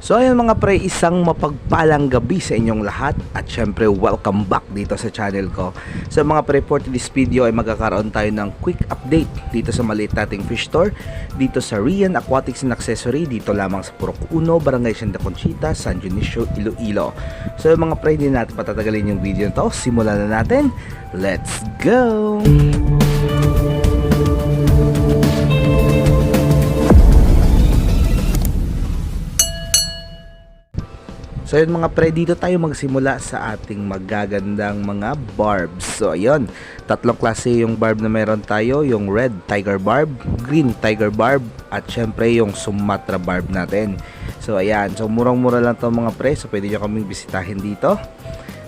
So ayan mga pre, isang mapagpalang gabi sa inyong lahat at syempre welcome back dito sa channel ko. So mga pre, for this video ay magkakaroon tayo ng quick update dito sa maliit nating fish store dito sa Rian Aquatics and Accessory, dito lamang sa Purok 1, Barangay Santa Conchita, San Dionisio, Iloilo. So mga pre, hindi natin patatagalin yung video na to, simulan na natin. Let's go! So yun mga pre, dito tayo magsimula sa ating magagandang mga barbs. So ayun, tatlong klase yung barb na meron tayo, yung red tiger barb, green tiger barb, at syempre yung Sumatra barb natin. So ayan, so murang-mura lang to mga pre, so pwede nyo kaming bisitahin dito.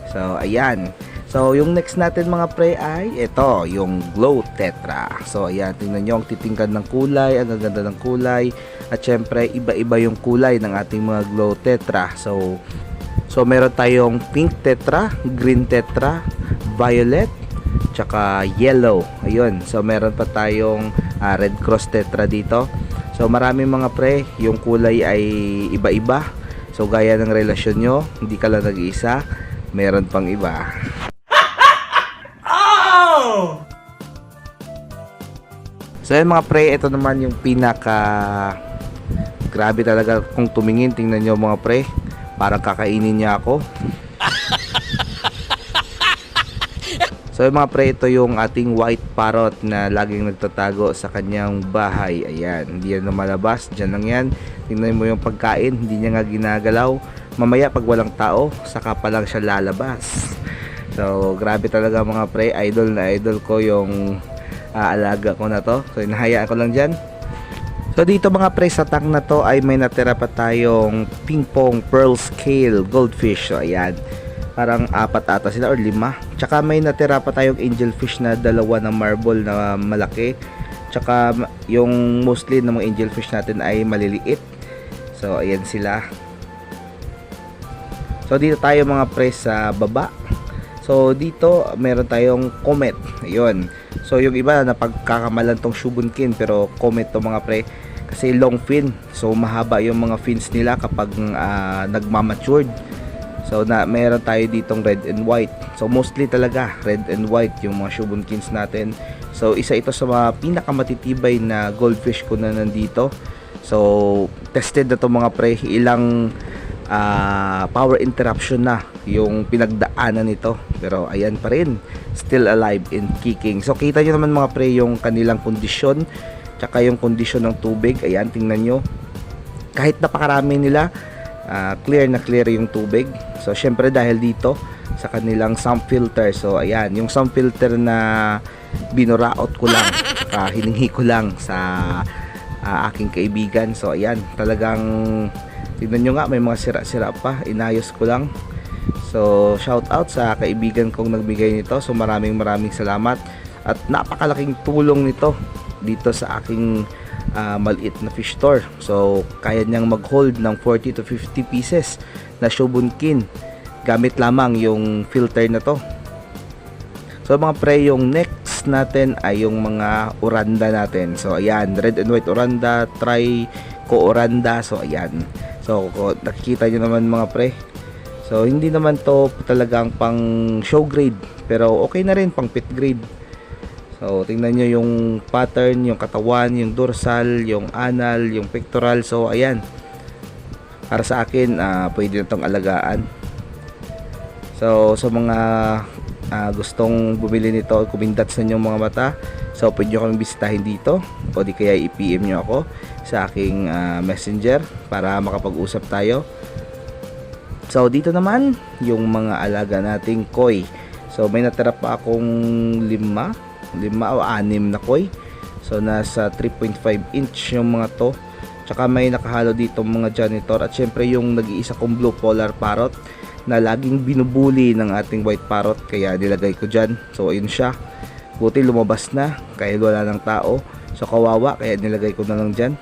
So ayan, so yung next natin mga pre ay ito, yung Glow Tetra. So ayan, tingnan nyo ang titingkad ng kulay, ang ganda ng kulay. At syempre, iba-iba yung kulay ng ating mga Glow Tetra. So meron tayong pink tetra, green tetra, violet, tsaka yellow. Ayun. So meron pa tayong red cross tetra dito. So marami mga pre, yung kulay ay iba-iba. So gaya ng relasyon nyo, hindi ka lang nag-iisa, meron pang iba. So yan mga pre, ito naman yung grabe talaga kung tumingin, tingnan nyo mga pre, parang kakainin niya ako. So yung mga pre, ito yung ating white parrot na laging nagtatago sa kanyang bahay. Ayan, hindi yan lumalabas, dyan lang yan. Tingnan mo yung pagkain, hindi niya nga ginagalaw. Mamaya pag walang tao, saka pa lang siya lalabas. So grabe talaga mga pre, idol na idol ko yung alaga ko na to. So inahayaan ko lang dyan. So dito mga pre, sa tank na to ay may natira pa tayong ping pong pearl scale goldfish. So ayan, parang 4 ata sila or 5. Tsaka may natira pa tayong angelfish na 2 na marble na malaki. Tsaka yung mostly ng mga angelfish natin ay maliliit. So ayan sila. So dito tayo mga pre sa baba. So dito meron tayong comet. Ayun. So yung iba napagkakamalan tong Shubunkin, pero comet to mga pre kasi long fin. So mahaba yung mga fins nila kapag nagmamatured. So meron tayo ditong red and white. So mostly talaga red and white yung mga Shubunkins natin. So isa ito sa mga pinakamatitibay na goldfish ko na nandito. So tested na to mga pre, ilang power interruption na yung pinagdaanan nito, pero ayan pa rin, still alive and kicking. So kita nyo naman mga pre yung kanilang kondisyon, tsaka yung kondisyon ng tubig. Ayan, tingnan nyo, kahit napakarami nila, clear na clear yung tubig. So syempre dahil dito sa kanilang sump filter. So ayan, yung sump filter na binuraot ko lang, hininghi ko lang sa aking kaibigan. So ayan, talagang tignan nyo nga, may mga sira-sira pa, inayos ko lang. So shout out sa kaibigan kong nagbigay nito. So maraming salamat, at napakalaking tulong nito dito sa aking maliit na fish store. So kaya niyang mag-hold ng 40 to 50 pieces na Shubunkin gamit lamang yung filter na to. So mga pre, yung next natin ay yung mga oranda natin. So ayan, red and white oranda, trico oranda. So ayan, so nakikita nyo naman mga pre, so hindi naman to talagang pang show grade, pero okay na rin pang pit grade. So tingnan nyo yung pattern, yung katawan, yung dorsal, yung anal, yung pectoral. So ayan, para sa akin pwede na tong alagaan. So sa mga gustong bumili nito, kumindat sa inyong mga mata, so pwede nyo kami bisitahin dito, o di kaya i-PM nyo ako sa aking messenger para makapag-usap tayo. So dito naman yung mga alaga nating koi. So may natira pa akong 5 o 6 na koi. So nasa 3.5 inch yung mga to. Tsaka may nakahalo dito mga janitor, at syempre yung nag-iisa kong blue polar parrot na laging binubuli ng ating white parrot, kaya nilagay ko dyan. So ayun siya, buti lumabas na kahit wala ng tao. So kawawa, kaya nilagay ko na lang dyan.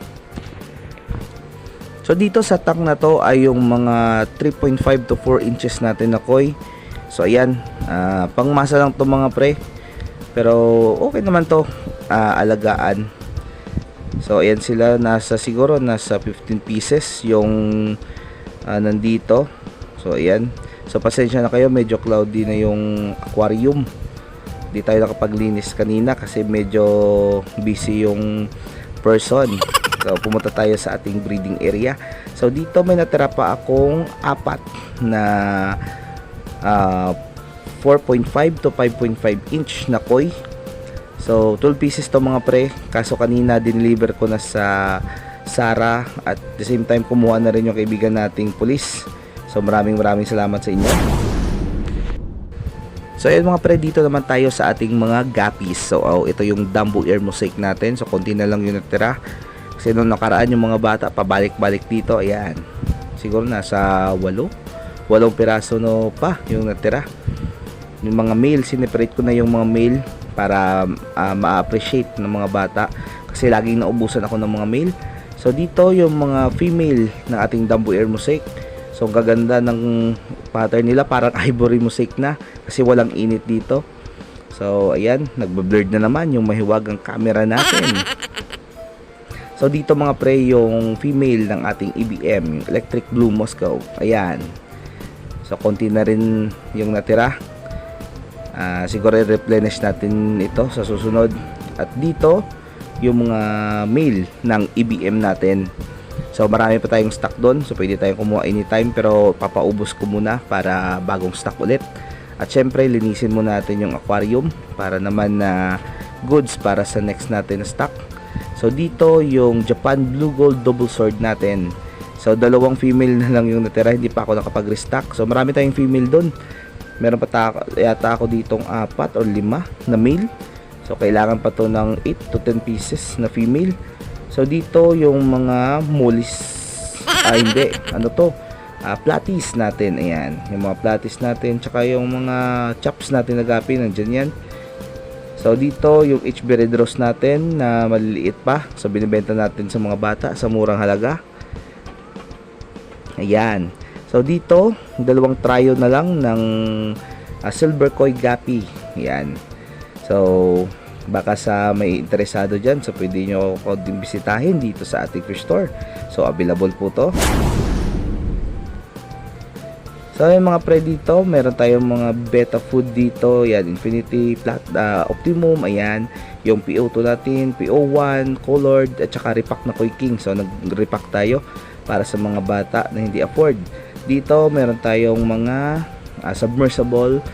So dito sa tank na to ay yung mga 3.5 to 4 inches natin na koi. So ayan, pangmasa lang to mga pre, pero okay naman to alagaan. So ayan sila, siguro nasa 15 pieces yung nandito. So ayan, so pasensya na kayo, medyo cloudy na yung aquarium. Di tayo nakapaglinis kanina kasi medyo busy yung person. So pumunta tayo sa ating breeding area. So dito may natira pa akong apat na 4.5 to 5.5 inch na koi. So 12 pieces to mga pre, kaso kanina dineliver ko na sa Sara at the same time kumuha na rin yung kaibigan nating pulis. So maraming salamat sa inyo. So ayun mga pre, dito naman tayo sa ating mga guppies. So ito yung Dumbo ear mosaic natin. So konti na lang yung natira. Kasi nung nakaraan yung mga bata pabalik-balik dito, ayan. Siguro nasa 8 piraso no pa yung natira. Yung mga male, sineparate ko na yung mga male para ma-appreciate ng mga bata. Kasi laging naubusan ako ng mga male. So dito yung mga female na ating Dumbo ear mosaic. So gaganda ng pattern nila, parang ivory mosaic na kasi walang init dito. So ayan, nagbe-blurred na naman yung mahiwagang camera natin. So dito mga pre yung female ng ating EBM, yung Electric Blue Moscow. Ayan. So konti na rin yung natira. Siguro i-replenish natin ito sa susunod. At dito yung mga male ng EBM natin. So marami pa tayong stock doon. So pwede tayong kumuha anytime, pero papaubos ko muna para bagong stock ulit. At syempre linisin muna natin yung aquarium para naman na goods para sa next natin na stock. So dito yung Japan Blue Gold Double Sword natin. So dalawang female na lang yung natira, hindi pa ako nakapag-restock. So marami tayong female doon. Meron pa yata ako ditong 4 or 5 na male. So kailangan pa to ng 8 to 10 pieces na female. So dito yung mga mollies, hindi, ano to, platies natin, ayan, yung mga platies natin, tsaka yung mga chops natin na gapi, nandyan yan. So dito yung HB Red Rose natin na maliliit pa, so binibenta natin sa mga bata sa murang halaga. Ayan, so dito dalawang trio na lang ng Silver Koi Gapi, ayan. So baka sa may interesado dyan, so pwede nyo ako din bisitahin dito sa ating fish store. So available po to. So yung mga pre dito, meron tayong mga beta food dito. Yan, Infinity, Optimum, ayan. Yung PO2 natin, PO1, Colored, at saka repack na Koi King. So nag-repack tayo para sa mga bata na hindi afford. Dito meron tayong mga submersible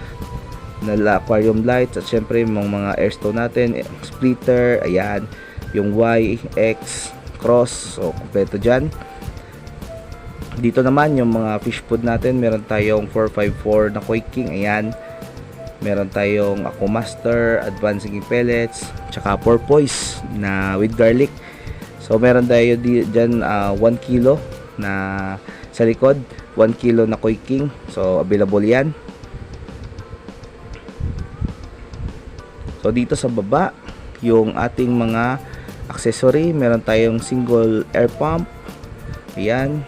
na aquarium lights, at syempre yung mga airstone natin, splitter, ayan, yung Y, X, cross, so kompleto dyan. Dito naman yung mga fish food natin, meron tayong 454 na Koi King, ayan, meron tayong Aqua Master, advancing pellets, tsaka porpoise na with garlic. So meron tayo dyan 1 kilo na sa likod, 1 kilo na Koi King, so available yan. So dito sa baba, yung ating mga accessory, meron tayong single air pump. Ayan.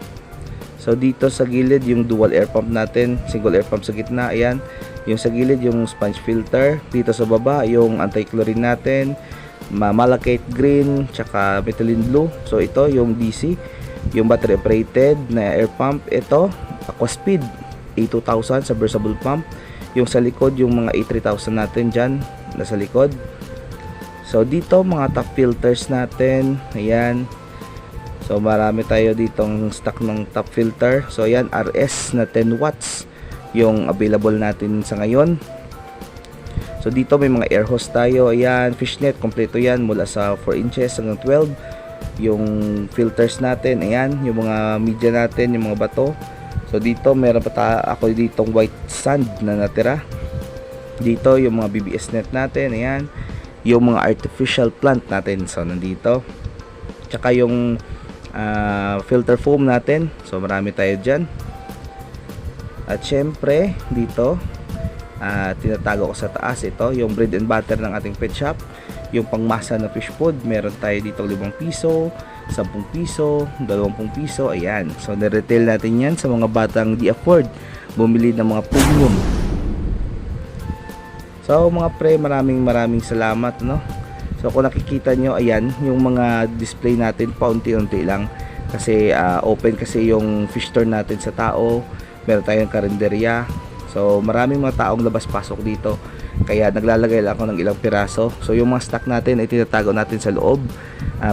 So dito sa gilid, yung dual air pump natin, single air pump sa gitna. Ayan. Yung sa gilid, yung sponge filter. Dito sa baba, yung anti-chlorine natin, malachite green, tsaka methylene blue. So ito, yung DC, yung battery operated na air pump. Ito, Aquaspeed A2000 submersible pump. Yung sa likod, yung mga A3000 natin dyan nasa likod. So dito mga top filters natin, ayan. So marami tayo ditong stock ng top filter. So ayan, RS na 10 watts yung available natin sa ngayon. So dito may mga air hose tayo, ayan, fishnet, kompleto yan mula sa 4 inches hanggang 12. Yung filters natin, ayan, yung mga media natin, yung mga bato. So dito meron pa ako ditong white sand na natira. Dito yung mga BBS net natin, ayan, yung mga artificial plant natin, so nandito, tsaka yung filter foam natin, so marami tayo dyan. At syempre dito tinatago ko sa taas, ito yung bread and butter ng ating pet shop, yung pangmasa na fish food, meron tayo dito 5 piso, 10 piso, 20 piso, ayan. So niretail natin yan sa mga batang di afford bumili ng mga premium. So mga pre, maraming salamat, no. So kung nakikita nyo, ayan, yung mga display natin paunti-unti lang Kasi open kasi yung fish store natin sa tao. Meron tayong karinderya. So maraming mga taong labas-pasok dito. Kaya naglalagay lang ako ng ilang piraso. So yung mga stock natin ay tinatago natin sa loob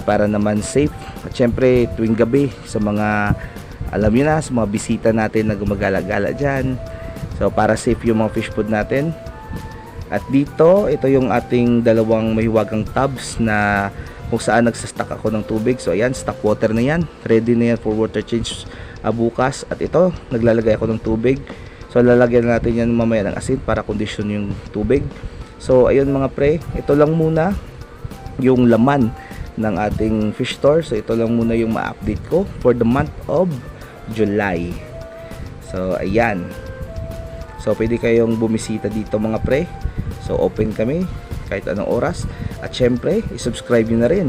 para naman safe. At syempre tuwing gabi sa mga, alam nyo na, sa mga bisita natin na gumagala-gala dyan. So para safe yung mga fish food natin. At dito, ito yung ating dalawang mahiwagang tubs na kung saan nagsastock ako ng tubig. So ayan, stock water na yan. Ready na yan for water change bukas. At ito, naglalagay ako ng tubig. So lalagyan natin yan mamaya ng asin para kondisyon yung tubig. So ayun mga pre, ito lang muna yung laman ng ating fish store. So ito lang muna yung ma-update ko for the month of July. So ayan. So pwede kayong bumisita dito mga pre. So open kami kahit anong oras. At syempre, i-subscribe nyo na rin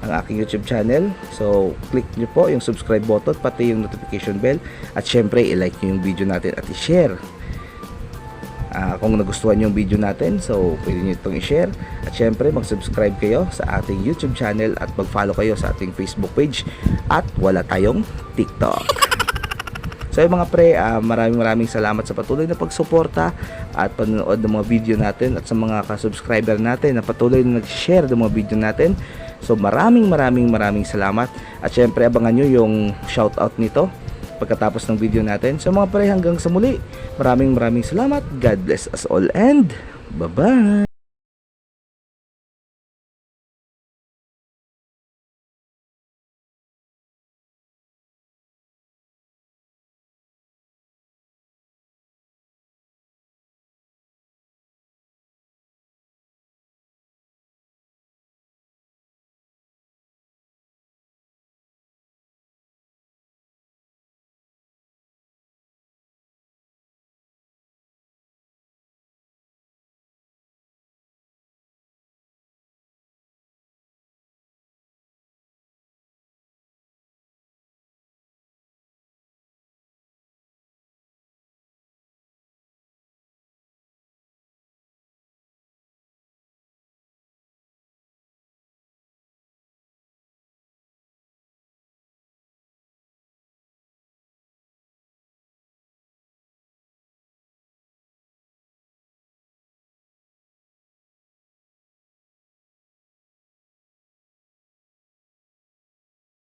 ang aking YouTube channel. So click nyo po yung subscribe button, pati yung notification bell. At syempre, i-like nyo yung video natin at i-share. Kung nagustuhan yung video natin, so pwede nyo itong i-share. At syempre, mag-subscribe kayo sa ating YouTube channel at mag-follow kayo sa ating Facebook page. At wala tayong TikTok. So yung mga pre, maraming salamat sa patuloy na pagsuporta at panonood ng mga video natin, at sa mga ka-subscriber natin na patuloy na nag-share ng mga video natin. So maraming salamat. At syempre abangan nyo yung shoutout nito pagkatapos ng video natin. So mga pre, hanggang sa muli, maraming salamat. God bless us all and bye-bye.